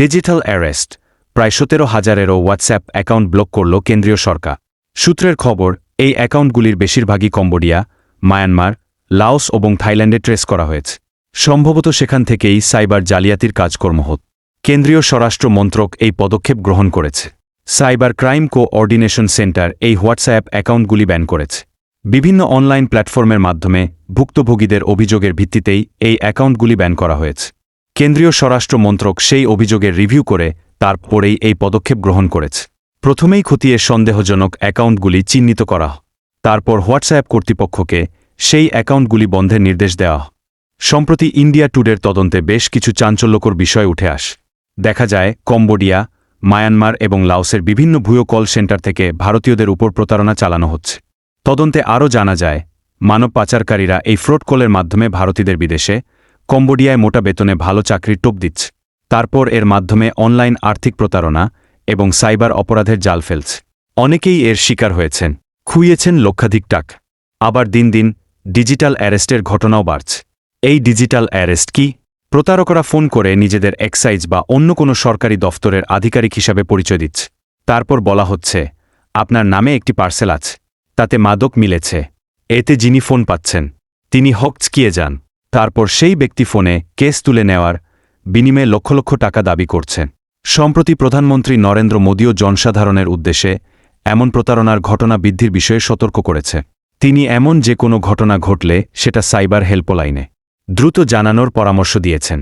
Digital arrest, প্রায় 17,000-এরও WhatsApp account block করল কেন্দ্রীয় সরকার। সূত্রের খবর, এই অ্যাকাউন্টগুলির বেশিরভাগই কম্বোডিয়া, মায়ানমার, লাওস এবং থাইল্যান্ডে ট্রেস করা হয়েছে। সম্ভবত সেখান থেকেই সাইবার জালিয়াতির কাজকর্ম হতো। কেন্দ্রীয় স্বরাষ্ট্র মন্ত্রক এই পদক্ষেপ গ্রহণ করেছে। সাইবার ক্রাইম কোঅর্ডিনেশন সেন্টার এই হোয়াটসঅ্যাপ অ্যাকাউন্টগুলি ব্যান করেছে। বিভিন্ন অনলাইন প্ল্যাটফর্মের মাধ্যমে ভুক্তভোগীদের অভিযোগের ভিত্তিতেই এই অ্যাকাউন্টগুলি ব্যান করা হয়েছে। কেন্দ্রীয় স্বরাষ্ট্র মন্ত্রক সেই অভিযোগের রিভিউ করে তারপরেই এই পদক্ষেপ গ্রহণ করেছে। প্রথমেই খতিয়ে সন্দেহজনক অ্যাকাউন্টগুলি চিহ্নিত করা হয়। তারপর হোয়াটসঅ্যাপ কর্তৃপক্ষকে সেই অ্যাকাউন্টগুলি বন্ধের নির্দেশ দেওয়া হয়। সম্প্রতি ইন্ডিয়া টুডের তদন্তে বেশ কিছু চাঞ্চল্যকর বিষয় উঠে আসে। দেখা যায়, কম্বোডিয়া, মায়ানমার এবং লাওসের বিভিন্ন ভুয়ো কল সেন্টার থেকে ভারতীয়দের উপর প্রতারণা চালানো হচ্ছে। তদন্তে আরও জানা যায়, মানব পাচারকারীরা এই ফ্রড কলের মাধ্যমে ভারতীয়দের বিদেশে, কম্বোডিয়ায় মোটা বেতনে ভালো চাকরির টোপ দিচ্ছে। তারপর এর মাধ্যমে অনলাইন আর্থিক প্রতারণা এবং সাইবার অপরাধের জাল ফেলছে। অনেকেই এর শিকার হয়েছেন, খুইয়েছেন লক্ষাধিক টাকা। আবার দিন দিন ডিজিটাল অ্যারেস্টের ঘটনাও বাড়ছে। এই ডিজিটাল অ্যারেস্ট কি? প্রতারকরা ফোন করে নিজেদের এক্সাইজ বা অন্য কোনো সরকারি দফতরের আধিকারিক হিসাবে পরিচয় দিচ্ছে। তারপর বলা হচ্ছে, আপনার নামে একটি পার্সেল আছে, তাতে মাদক মিলেছে। এতে যিনি ফোন পাচ্ছেন তিনি হকচকিয়ে যান। তারপর সেই ব্যক্তি ফোনে কেস তুলে নেওয়ার বিনিময়ে লক্ষ লক্ষ টাকা দাবি করছেন। সম্প্রতি প্রধানমন্ত্রী নরেন্দ্র মোদীও জনসাধারণের উদ্দেশ্যে এমন প্রতারণার ঘটনা বৃদ্ধির বিষয়ে সতর্ক করেছে। তিনি এমন যে কোনো ঘটনা ঘটলে সেটা সাইবার হেল্পলাইনে দ্রুত জানানোর পরামর্শ দিয়েছেন।